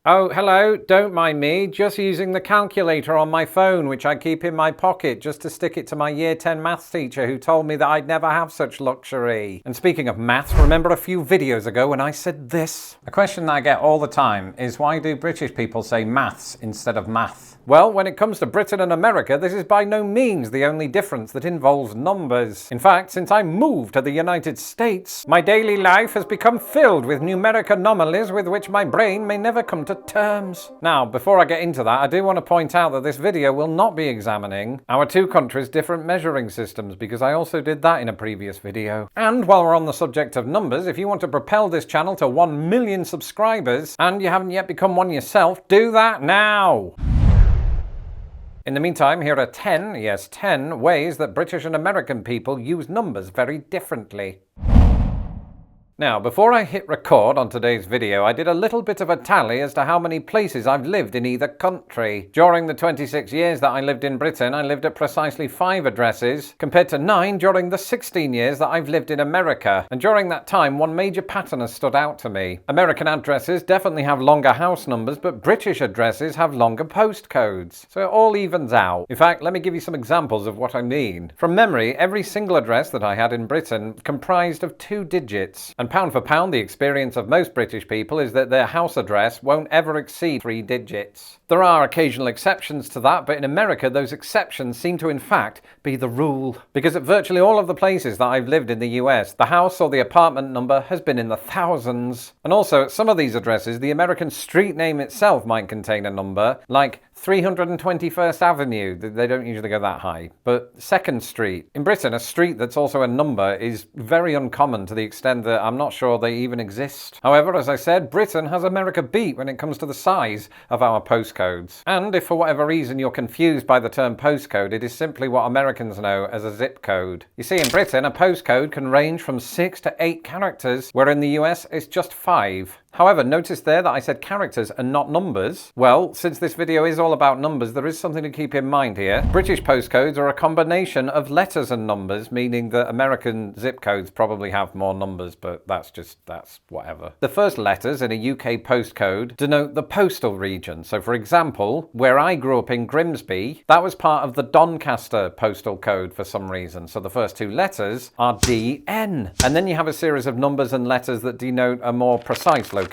Oh, hello, don't mind me, just using the calculator on my phone, which I keep in my pocket just to stick it to my Year 10 maths teacher who told me that I'd never have such luxury. And speaking of maths, remember a few videos ago when I said this? A question that I get all the time is, why do British people say maths instead of math? Well, when it comes to Britain and America, this is by no means the only difference that involves numbers. In fact, since I moved to the United States, my daily life has become filled with numeric anomalies with which my brain may never come to terms. Now, before I get into that, I do want to point out that this video will not be examining our two countries' different measuring systems, because I also did that in a previous video. And while we're on the subject of numbers, if you want to propel this channel to 1 million subscribers and you haven't yet become one yourself, do that now! In the meantime, here are 10, yes 10, ways that British and American people use numbers very differently. Now, before I hit record on today's video, I did a little bit of a tally as to how many places I've lived in either country. During the 26 years that I lived in Britain, I lived at precisely 5 addresses, compared to 9 during the 16 years that I've lived in America. And during that time, one major pattern has stood out to me. American addresses definitely have longer house numbers, but British addresses have longer postcodes. So it all evens out. In fact, let me give you some examples of what I mean. From memory, every single address that I had in Britain comprised of 2 digits. And pound for pound, the experience of most British people is that their house address won't ever exceed 3 digits. There are occasional exceptions to that, but in America those exceptions seem to in fact be the rule. Because at virtually all of the places that I've lived in the US, the house or the apartment number has been in the thousands. And also at some of these addresses, the American street name itself might contain a number, like 321st Avenue. They don't usually go that high. But 2nd Street. In Britain, a street that's also a number is very uncommon, to the extent that I'm not sure they even exist. However, as I said, Britain has America beat when it comes to the size of our postcodes. And if for whatever reason you're confused by the term postcode, it is simply what Americans know as a zip code. You see, in Britain, a postcode can range from 6 to 8 characters, where in the US it's just 5. However, notice there that I said characters and not numbers. Well, since this video is all about numbers, there is something to keep in mind here. British postcodes are a combination of letters and numbers, meaning that American zip codes probably have more numbers, but that's whatever. The first letters in a UK postcode denote the postal region. So for example, where I grew up in Grimsby, that was part of the Doncaster postal code for some reason. So the first 2 letters are DN. And then you have a series of numbers and letters that denote a more precise location.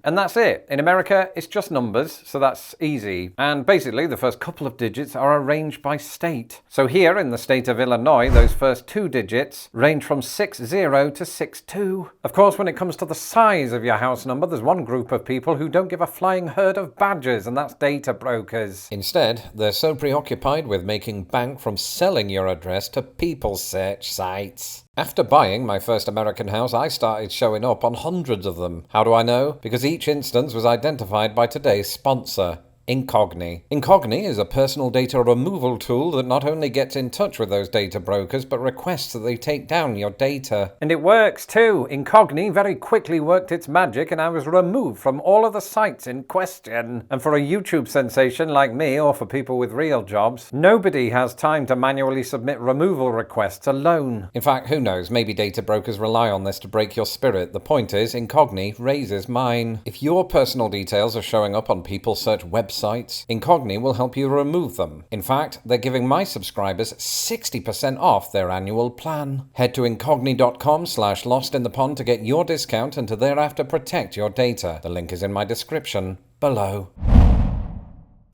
And that's it. In America, it's just numbers, so that's easy. And basically, the first couple of digits are arranged by state. So here in the state of Illinois, those first 2 digits range from 60 to 62. Of course, when it comes to the size of your house number, there's one group of people who don't give a flying herd of badgers, and that's data brokers. Instead, they're so preoccupied with making bank from selling your address to people search sites. After buying my first American house, I started showing up on hundreds of them. How do I know? Because each instance was identified by today's sponsor, Incogni. Incogni is a personal data removal tool that not only gets in touch with those data brokers, but requests that they take down your data. And it works too. Incogni very quickly worked its magic and I was removed from all of the sites in question. And for a YouTube sensation like me, or for people with real jobs, nobody has time to manually submit removal requests alone. In fact, who knows, maybe data brokers rely on this to break your spirit. The point is, Incogni raises mine. If your personal details are showing up on people search websites, Incogni will help you remove them. In fact, they're giving my subscribers 60% off their annual plan. Head to incogni.com/lostinthepond to get your discount and to thereafter protect your data. The link is in my description below.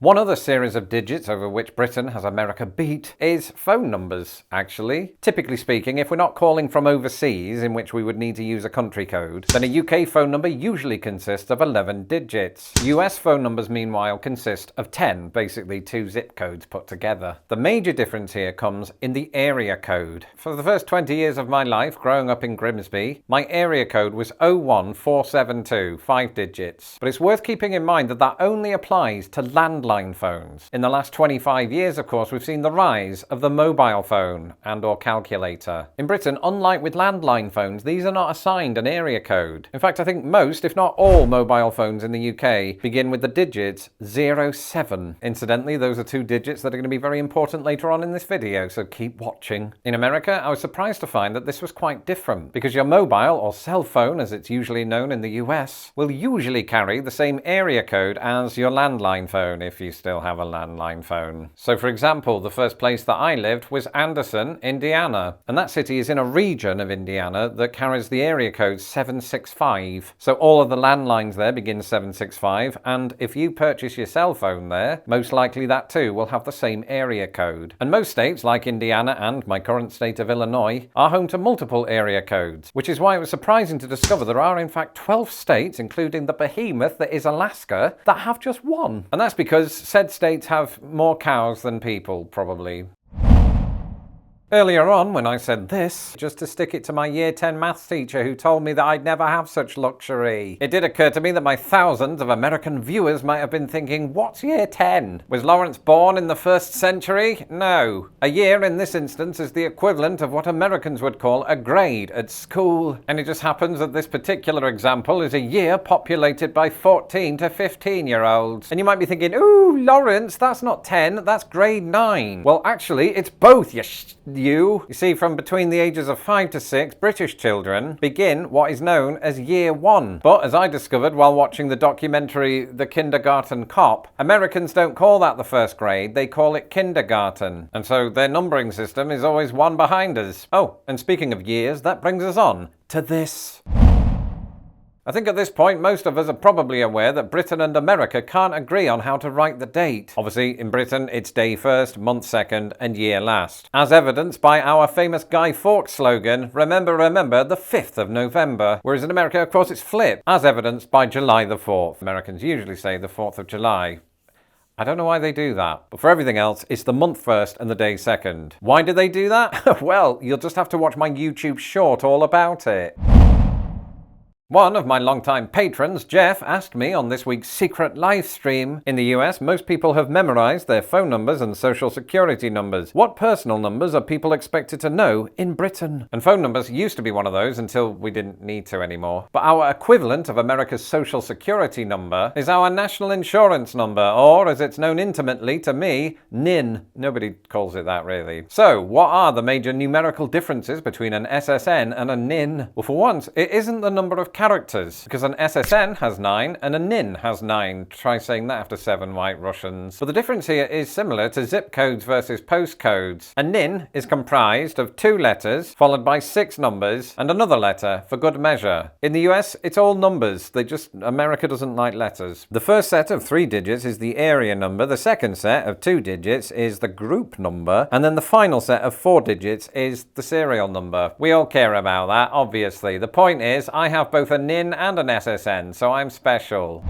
One other series of digits over which Britain has America beat is phone numbers, actually. Typically speaking, if we're not calling from overseas, in which we would need to use a country code, then a UK phone number usually consists of 11 digits. US phone numbers, meanwhile, consist of 10, basically 2 zip codes put together. The major difference here comes in the area code. For the first 20 years of my life, growing up in Grimsby, my area code was 01472, 5 digits. But it's worth keeping in mind that that only applies to landlines landline phones. In the last 25 years, of course, we've seen the rise of the mobile phone and/or calculator. In Britain, unlike with landline phones, these are not assigned an area code. In fact, I think most, if not all, mobile phones in the UK begin with the digits 07. Incidentally, those are two digits that are going to be very important later on in this video, so keep watching. In America, I was surprised to find that this was quite different, because your mobile, or cell phone as it's usually known in the US, will usually carry the same area code as your landline phone, if you still have a landline phone. So for example, the first place that I lived was Anderson, Indiana, and that city is in a region of Indiana that carries the area code 765. So all of the landlines there begin 765, and if you purchase your cell phone there, most likely that too will have the same area code. And most states, like Indiana and my current state of Illinois, are home to multiple area codes, which is why it was surprising to discover there are in fact 12 states, including the behemoth that is Alaska, that have just one. And that's because said states have more cows than people, probably. Earlier on, when I said this, just to stick it to my Year 10 maths teacher who told me that I'd never have such luxury, it did occur to me that my thousands of American viewers might have been thinking, what's Year 10? Was Lawrence born in the 1st century? No. A year in this instance is the equivalent of what Americans would call a grade at school. And it just happens that this particular example is a year populated by 14 to 15-year-olds. And you might be thinking, ooh, Lawrence, that's not 10, that's grade 9. Well, actually, it's both, You see, from between the ages of 5 to 6, British children begin what is known as Year 1. But as I discovered while watching the documentary The Kindergarten Cop, Americans don't call that the first grade, they call it kindergarten. And so their numbering system is always one behind us. Oh, and speaking of years, that brings us on to this. I think at this point most of us are probably aware that Britain and America can't agree on how to write the date. Obviously, in Britain it's day first, month second, and year last. As evidenced by our famous Guy Fawkes slogan, remember, remember, the 5th of November. Whereas in America, of course, it's flipped, as evidenced by July the 4th. Americans usually say the 4th of July. I don't know why they do that, but for everything else, it's the month first and the day second. Why do they do that? Well, you'll just have to watch my YouTube short all about it. One of my longtime patrons, Jeff, asked me on this week's secret live stream, in the US, most people have memorized their phone numbers and social security numbers. What personal numbers are people expected to know in Britain? And phone numbers used to be one of those until we didn't need to anymore. But our equivalent of America's social security number is our national insurance number, or as it's known intimately to me, NIN. Nobody calls it that really. So, what are the major numerical differences between an SSN and a NIN? Well, for once, it isn't the number of characters, because an SSN has 9 and a NIN has 9. Try saying that after 7 white Russians. But the difference here is similar to zip codes versus postcodes. A NIN is comprised of 2 letters followed by 6 numbers and another letter for good measure. In the US, it's all numbers. America doesn't like letters. The first set of 3 digits is the area number, the second set of 2 digits is the group number, and then the final set of 4 digits is the serial number. We all care about that, obviously. The point is, I have both a NIN and an SSN, so I'm special.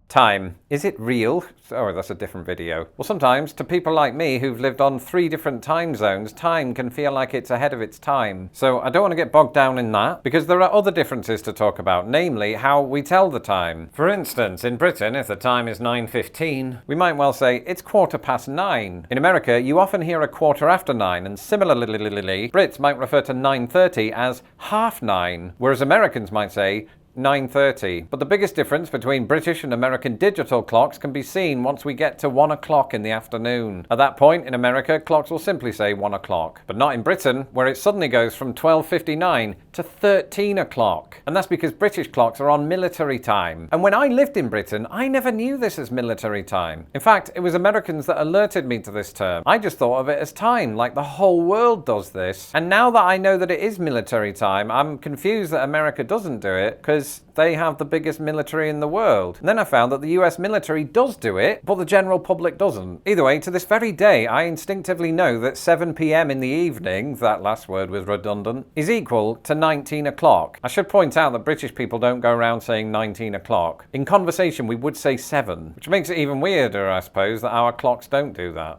Time. Is it real? Oh, that's a different video. Well, sometimes, to people like me who've lived on 3 different time zones, time can feel like it's ahead of its time. So I don't want to get bogged down in that, because there are other differences to talk about, namely how we tell the time. For instance, in Britain, if the time is 9:15, we might well say it's 9:15. In America, you often hear a 9:15, and similarly, Brits might refer to 9:30 as 9:30, whereas Americans might say 9:30. But the biggest difference between British and American digital clocks can be seen once we get to 1 o'clock in the afternoon. At that point, in America, clocks will simply say 1 o'clock. But not in Britain, where it suddenly goes from 12:59 to 13 o'clock. And that's because British clocks are on military time. And when I lived in Britain, I never knew this as military time. In fact, it was Americans that alerted me to this term. I just thought of it as time, like the whole world does this. And now that I know that it is military time, I'm confused that America doesn't do it, because they have the biggest military in the world. And then I found that the US military does do it, but the general public doesn't. Either way, to this very day, I instinctively know that 7 p.m. in the evening, that last word was redundant, is equal to 19 o'clock. I should point out that British people don't go around saying 19 o'clock. In conversation, we would say 7, which makes it even weirder, I suppose, that our clocks don't do that.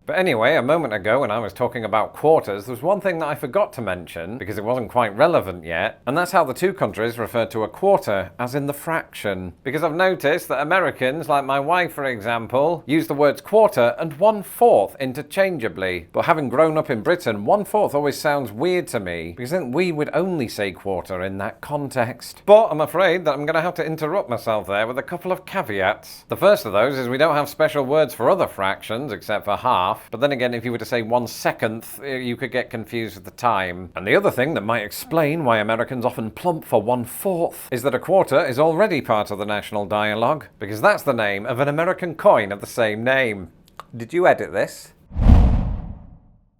But anyway, a moment ago when I was talking about quarters, there was one thing that I forgot to mention, because it wasn't quite relevant yet, and that's how the two countries refer to a quarter as in the fraction. Because I've noticed that Americans, like my wife for example, use the words quarter and 1/4 interchangeably. But having grown up in Britain, 1/4 always sounds weird to me, because then we would only say quarter in that context. But I'm afraid that I'm going to have to interrupt myself there with a couple of caveats. The first of those is we don't have special words for other fractions except for half. But then again, if you were to say 1/2, you could get confused with the time. And the other thing that might explain why Americans often plump for 1/4 is that a quarter is already part of the national dialogue, because that's the name of an American coin of the same name. Did you edit this?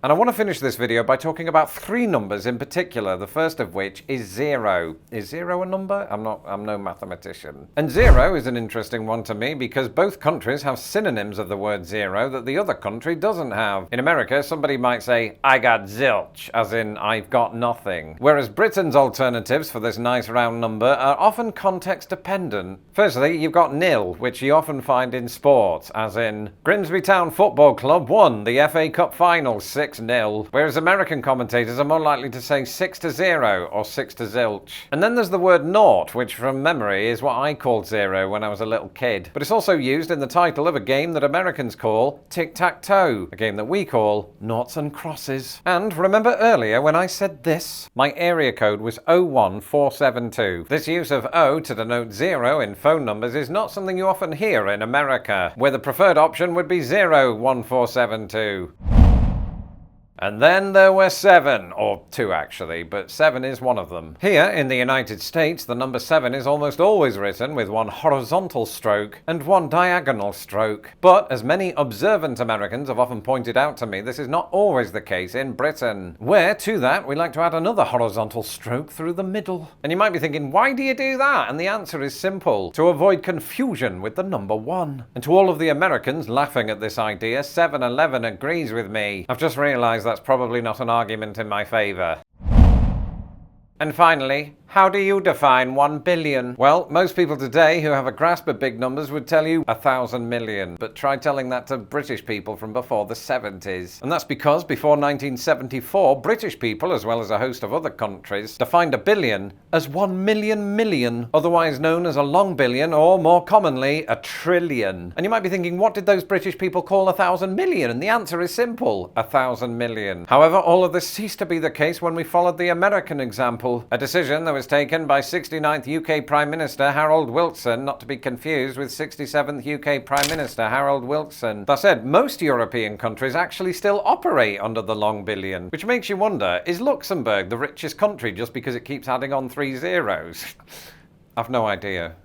And I want to finish this video by talking about three numbers in particular, the first of which is 0. Is 0 a number? I'm no mathematician. And 0 is an interesting one to me because both countries have synonyms of the word zero that the other country doesn't have. In America, somebody might say, I got zilch, as in, I've got nothing. Whereas Britain's alternatives for this nice round number are often context dependent. Firstly, you've got nil, which you often find in sport, as in, Grimsby Town Football Club won the FA Cup final 6-0, whereas American commentators are more likely to say 6-0 or 6-zilch. And then there's the word naught, which from memory is what I called 0 when I was a little kid. But it's also used in the title of a game that Americans call tic-tac-toe, a game that we call noughts and crosses. And remember earlier when I said this? My area code was 01472. This use of O to denote 0 in phone numbers is not something you often hear in America, where the preferred option would be 01472. And then there were 7, or 2 actually, but 7 is one of them. Here in the United States, the number 7 is almost always written with one horizontal stroke and one diagonal stroke. But as many observant Americans have often pointed out to me, this is not always the case in Britain, where to that we like to add another horizontal stroke through the middle. And you might be thinking, why do you do that? And the answer is simple: to avoid confusion with the number 1. And to all of the Americans laughing at this idea, 7-Eleven agrees with me. I've just realized that's probably not an argument in my favor. And finally, how do you define 1 billion? Well, most people today who have a grasp of big numbers would tell you 1,000 million, but try telling that to British people from before the 70s. And that's because before 1974, British people, as well as a host of other countries, defined a billion as 1 million million, otherwise known as a long billion, or more commonly, a trillion. And you might be thinking, what did those British people call 1,000 million? And the answer is simple: 1,000 million. However, all of this ceased to be the case when we followed the American example. A decision that was taken by 69th UK Prime Minister Harold Wilson, not to be confused with 67th UK Prime Minister Harold Wilson. That said, most European countries actually still operate under the long billion, which makes you wonder, is Luxembourg the richest country just because it keeps adding on 3 zeros? I've no idea.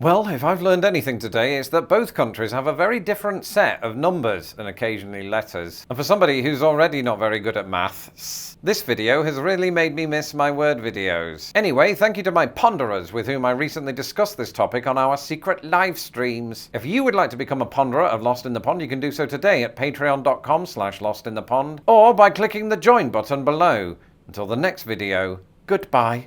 Well, if I've learned anything today, it's that both countries have a very different set of numbers and occasionally letters. And for somebody who's already not very good at maths, this video has really made me miss my word videos. Anyway, thank you to my ponderers with whom I recently discussed this topic on our secret live streams. If you would like to become a ponderer of Lost in the Pond, you can do so today at patreon.com/lostinthepond or by clicking the join button below. Until the next video, goodbye.